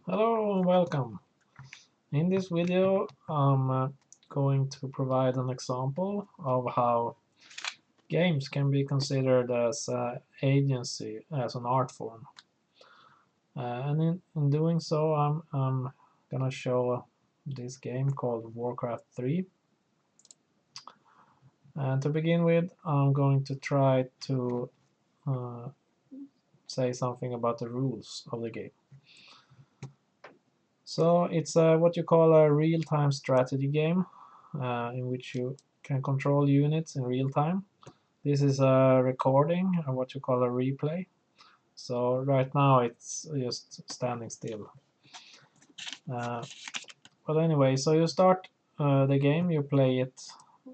Hello and welcome. In this video I'm going to provide an example of how games can be considered as agency, as an art form. And in doing so I'm gonna show this game called Warcraft 3. And to begin with, I'm going to try to uh, say something about the rules of the game. So it's what you call a real-time strategy game, in which you can control units in real time. This is a recording of what you call a replay. So right now it's just standing still. Uh, but anyway, so you start the game, you play it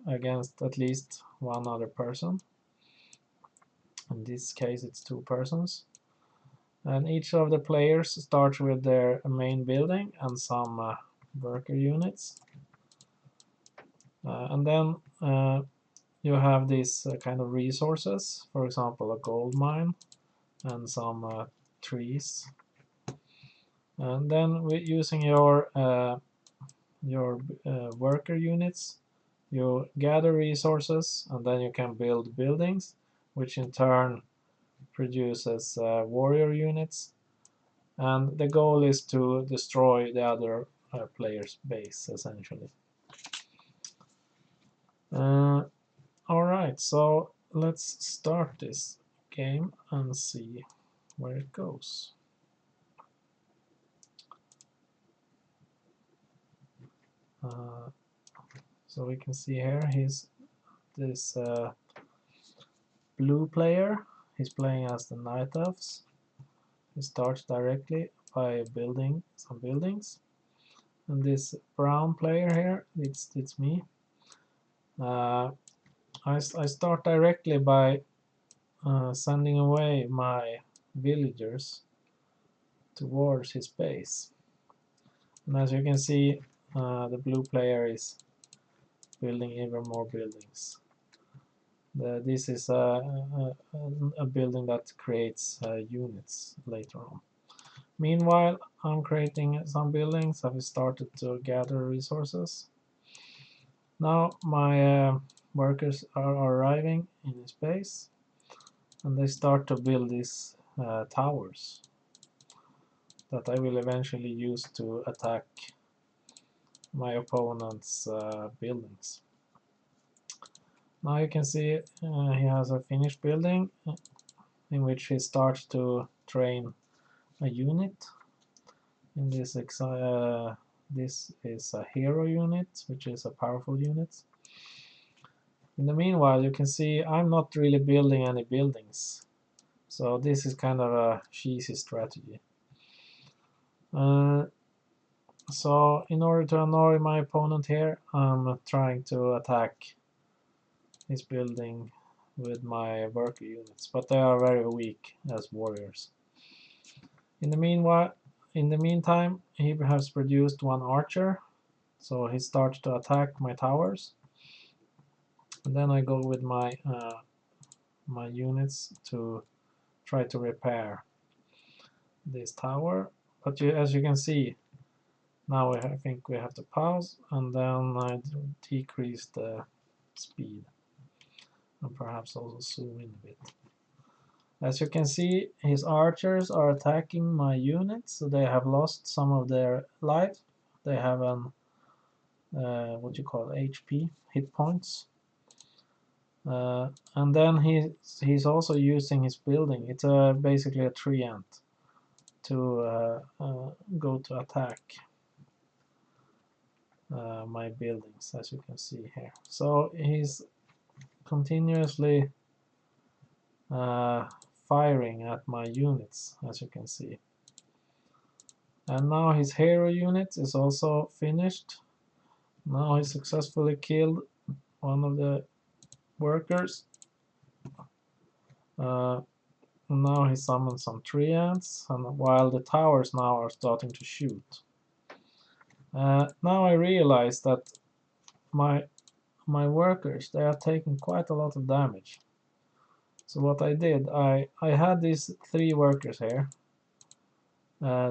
against at least one other person. In this case it's two persons. And each of the players starts with their main building and some worker units. And then you have these kind of resources, for example a gold mine and some trees. And then using your worker units, you gather resources and then you can build buildings, which in turn produces warrior units. And the goal is to destroy the other player's base, essentially. Alright, so let's start this game and see where it goes. So we can see here he's this blue player. He's playing as the Night Elves. He starts directly by building some buildings. And this brown player here, it's me. I start directly by sending away my villagers towards his base. And as you can see, the blue player is building even more buildings. This is a building that creates units later on. Meanwhile, I'm creating some buildings. I've started to gather resources. Now my workers are arriving in his base, and they start to build these towers that I will eventually use to attack my opponent's buildings. Now you can see he has a finished building in which he starts to train a unit. In this is a hero unit, which is a powerful unit. In the meanwhile, you can see I'm not really building any buildings, so this is kind of a cheesy strategy. So in order to annoy my opponent here, I'm trying to attack his building with my worker units, but they are very weak as warriors. In the meantime, he has produced one archer, so he starts to attack my towers. And then I go with my units to try to repair this tower. But as you can see, now I think we have to pause, and then I decrease the speed, and perhaps also zoom in a bit. As you can see, his archers are attacking my units, so they have lost some of their life. They have an what you call HP, hit points. And then he's also using his building. It's basically a tree ant to go to attack my buildings, as you can see here. So he's continuously firing at my units, as you can see. And now his hero unit is also finished. Now he successfully killed one of the workers. Now he summoned some tree ants, and while the towers now are starting to shoot. Now I realize that my workers, they are taking quite a lot of damage. So what I did, I had these 3 workers here,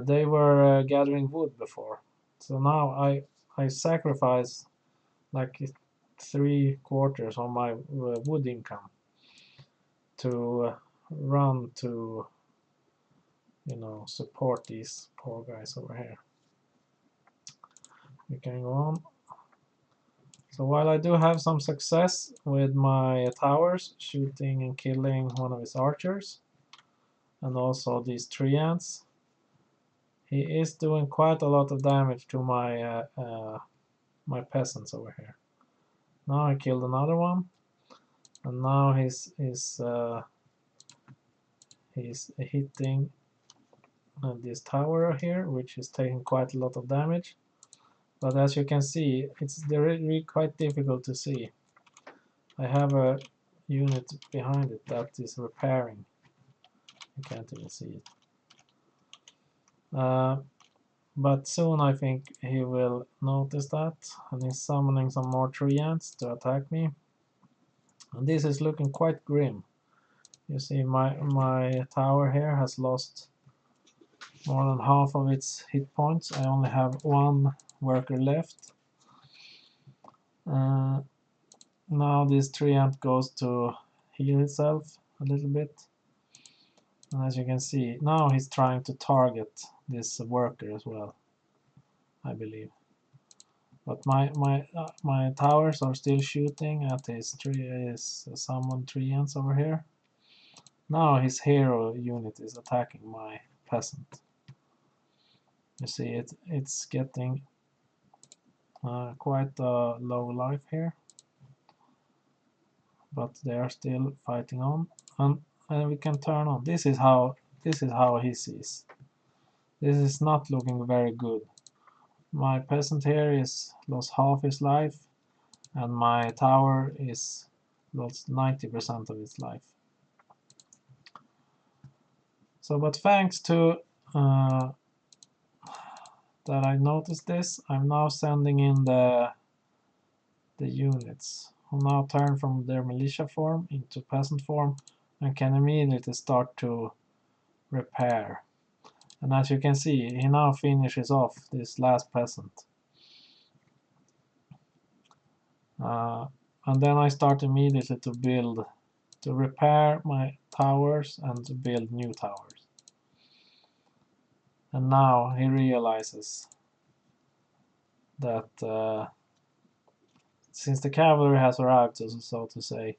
They were gathering wood before. So now I sacrifice like 3/4 of my wood income to run to, support these poor guys over here. We can go on. So while I do have some success with my towers, shooting and killing one of his archers, and also these 3 ants, he is doing quite a lot of damage to my peasants over here. Now I killed another one, and now he's hitting this tower here, which is taking quite a lot of damage. But as you can see, it's really quite difficult to see. I have a unit behind it that is repairing. You can't even see it. But soon I think he will notice that, and he's summoning some more tree ants to attack me. And this is looking quite grim. You see my tower here has lost more than half of its hit points. I only have 1 worker left. Now this tree ant goes to heal itself a little bit. And as you can see, now he's trying to target this worker as well, I believe. But my towers are still shooting at his summoned tree ants over here. Now his hero unit is attacking my peasant. You see it's getting quite a low life here, but they are still fighting on, and we can turn on. This is how he sees. This is not looking very good. My peasant here is lost half his life, and my tower is lost 90% of its life. So, but thanks to that I noticed this, I'm now sending in the units who now turn from their militia form into peasant form and can immediately start to repair. And as you can see, he now finishes off this last peasant. And then I start immediately to repair my towers and to build new towers. And now he realizes that since the cavalry has arrived, so to say,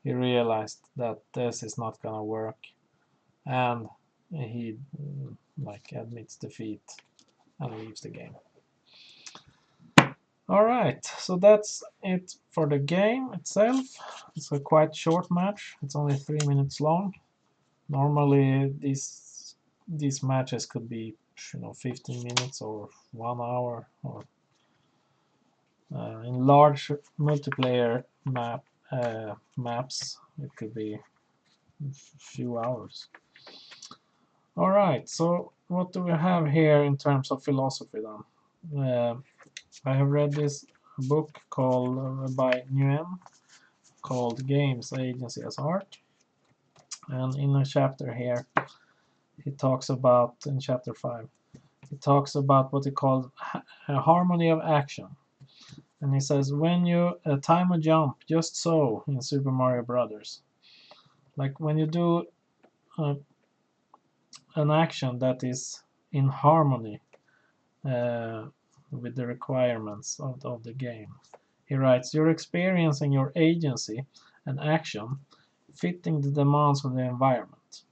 he realized that this is not gonna work, and he admits defeat and leaves the game. Alright, so that's it for the game itself. It's a quite short match. It's only 3 minutes long. Normally these matches could be 15 minutes or 1 hour, or in large multiplayer maps it could be a few hours. Alright, so what do we have here in terms of philosophy then? I have read this book called by Thi Nguyen called Games, Agency as Art, and in a chapter here he talks about, in chapter 5, he talks about what he calls a harmony of action. And he says, when you time a jump just so in Super Mario Brothers, like when you do an action that is in harmony with the requirements of the game. He writes, you're experiencing your agency and action fitting the demands of the environment.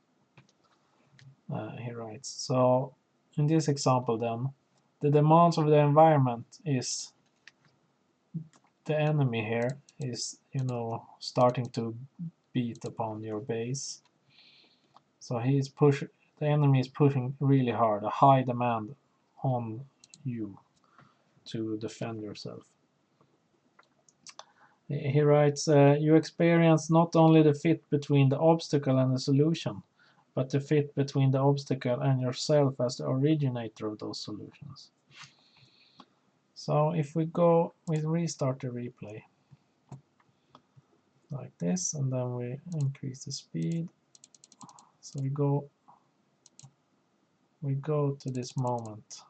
He writes, so in this example then, the demands of the environment is the enemy here is, starting to beat upon your base. So the enemy is pushing really hard, a high demand on you to defend yourself. He writes, you experience not only the fit between the obstacle and the solution, but the fit between the obstacle and yourself as the originator of those solutions. So if we restart the replay like this, and then we increase the speed. So we go we go to this moment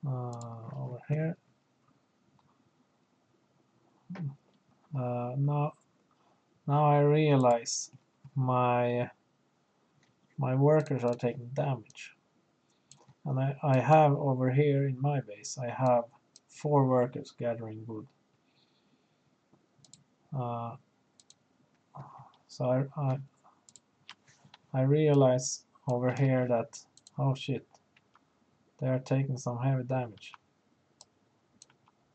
over here. Now I realize my workers are taking damage, and I have over here in my base I have 4 workers gathering wood. So I realize over here that, oh shit, they are taking some heavy damage.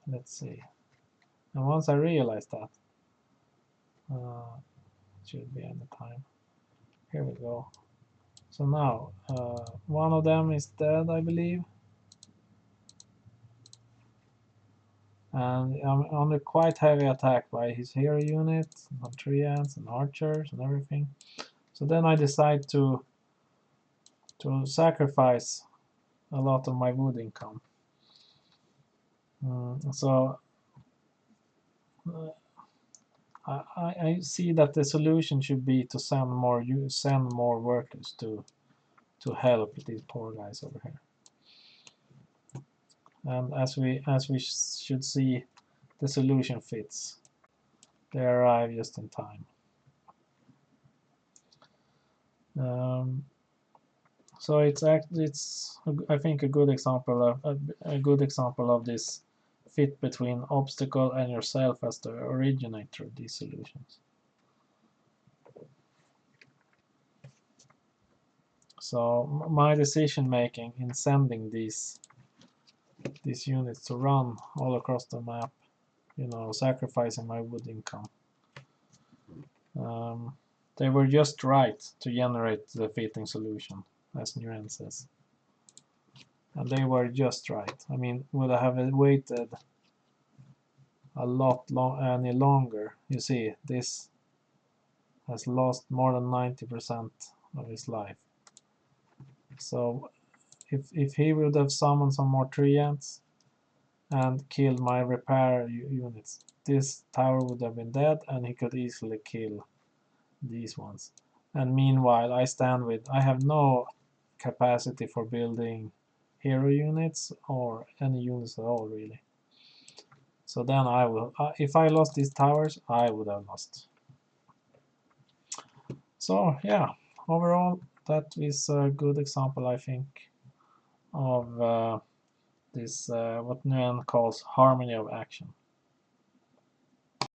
Let's see. And once I realize that, it should be any time. Here we go. So now, one of them is dead, I believe. And I'm under quite heavy attack by his hero unit, and treants and archers and everything. So then I decide to sacrifice a lot of my wood income. So I see that the solution should be to send more workers to help these poor guys over here. And as we should see, the solution fits. They arrive just in time. So it's I think a good example of this fit between obstacle and yourself as the originator of these solutions. So my decision making in sending these units to run all across the map, sacrificing my wood income, they were just right to generate the fitting solution, as Nguyen says. And they were just right. I mean, would I have waited a lot any longer? You see, this has lost more than 90% of his life. So if he would have summoned some more treants and killed my repair units, this tower would have been dead, and he could easily kill these ones. And meanwhile, I have no capacity for building hero units or any units at all, really. So then I will, if I lost these towers, I would have lost. So yeah, overall, that is a good example, I think, of this what Nguyen calls harmony of action.